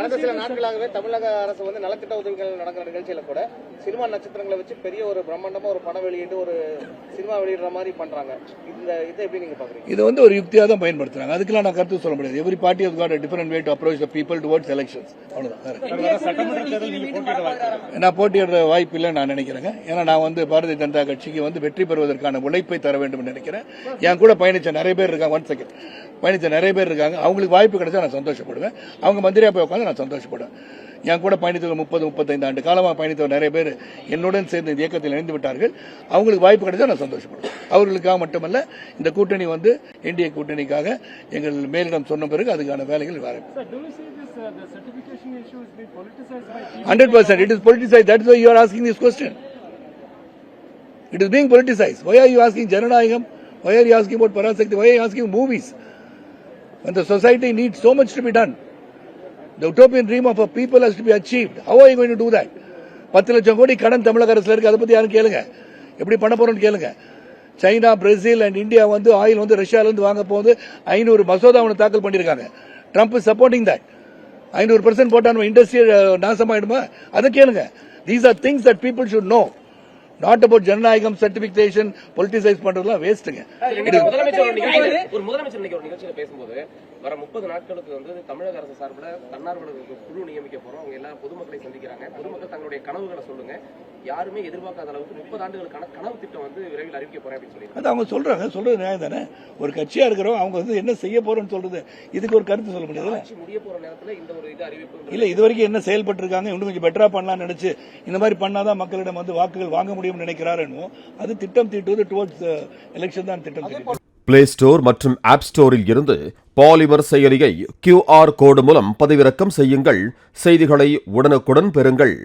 கடந்த சில நாட்களாகவே தமிழக அரசு வந்து நலத்திட்ட உதவிகள் நடக்கிற நிகழ்ச்சியில கூட சினிமா நட்சத்திரங்களை வச்சு பெரிய ஒரு பிரம்மாண்டமா ஒரு படம் வெளியிட்டு ஒரு சினிமா வெளியிடுற மாதிரி பண்றாங்க. இதை எப்படி நீங்க பாக்குறீங்க? இது வந்து ஒரு யுக்தியா தான் பயன்படுத்துறாங்க. அதுக்கெல்லாம் நான் கருத்து சொல்ல முடியாது. Every party has got a different way to approach the people towards elections. நான் போட்டியிடுற வாய்ப்பு இல்லை நான் நினைக்கிறேங்க. ஏன்னா நான் வந்து பாரதிய ஜனதா கட்சிக்கு வந்து வெற்றி பெறுவதற்கான உழைப்பை தர வேண்டும் நினைக்கிறேன். என் கூட பயணிச்ச நிறைய பேர் இருக்காங்க. நிறைய பேர் இருக்காங்க. அவங்களுக்கு வாய்ப்பு கிடைச்சா நான் சந்தோஷப்படுவேன். அவங்க மந்திரியா போய் உட்காந்து நான் சந்தோஷப்படுவேன். என் கூட பயணித்தவர் 30-35 ஆண்டு காலமாக பயணித்தவர் நிறைய பேர் என்னுடன் சேர்ந்து இந்த இயக்கத்தில் இணைந்து விட்டார்கள். அவங்களுக்கு வாய்ப்பு கிடைச்சா நான் சந்தோஷப்படுவேன். அவர்களுக்காக மட்டுமல்ல, இந்த கூட்டணி வந்து என்டிஏ கூட்டணிக்காக எங்கள் மேலிடம் சொன்ன பிறகு அதுக்கான வேலைகள் வர 100% it is politicized. That is why you are asking this question. It is being politicized. Why are you asking Jananayagam? Why are you asking about Parasakti? Why are you asking movies? When the society needs so much to be done. The utopian dream of a people has to be achieved. How are you going to do that? 10 லட்சம் கோடி கடன் தமிழக அரசுல இருக்கு. அதை பத்தி யாரும் கேளுங்க. எப்படி பண்ண போறோம்னு கேளுங்க. சைனா, பிரேசில் அண்ட் இந்தியா வந்து ஆயில் வந்து ரஷ்யால இருந்து வாங்க போகுது. 500 மசோதா ஒன்று தாக்கல் பண்ணிருக்காங்க. Trump is supporting that. 500% போட்டா நம்ம இண்டஸ்ட்ரி நாசமாயிடுமா? அதை கேளுங்க. These are things that people should know. Not about ஜனநாயகம், சர்டிபிகேஷன், பொலிட்டிசைஸ் பண்றதுலாம் வேஸ்ட்டுங்க. ஒரு முதலமைச்சர் ஒரு நிகழ்ச்சியில பேசும்போது வர 30 நாட்களுக்கு வந்து தமிழக அரசு சார்பில் தன்னார்வலர் குழு நியமிக்க போறோம். அவங்க எல்லா பொதுமக்களை சந்திக்கிறாங்க. பொதுமக்கள் தங்களுடைய கனவுகளை சொல்லுங்க. யாருமே எதிர்பார்க்காத அளவுக்கு 30 ஆண்டுகளுக்கான கனவு திட்டம் வந்து விரைவில் அறிவிக்க போறேன் அப்படின்னு சொல்லி அது அவங்க சொல்றது நியாயம் தானே. ஒரு கட்சியா இருக்கிறோம், அவங்க வந்து என்ன செய்ய போறோம்னு சொல்றது, இதுக்கு ஒரு கருத்து சொல்ல முடியாது. முடிய போற நேரத்தில் இந்த ஒரு இது அறிவிப்பு இல்ல. இது வரைக்கும் என்ன செயல்பட்டு இருக்காங்க, இன்னும் கொஞ்சம் பெட்டரா பண்ணலாம்னு நினைச்சு இந்த மாதிரி பண்ணாதான் மக்களிடம் வந்து வாக்குகள் வாங்க முடியும்னு நினைக்கிறாரு. அது திட்டம் தீட்டுவது டுவர்ட்ஸ் எலெக்ஷன் தான் திட்டம் தீட்டு. பிளே ஸ்டோர் மற்றும் ஆப் ஸ்டோரில் இருந்து பாலிமர் செயலியை QR கோடு மூலம் பதிவிறக்கம் செய்யுங்கள். செய்திகளை உடனுக்குடன் பெறுங்கள்.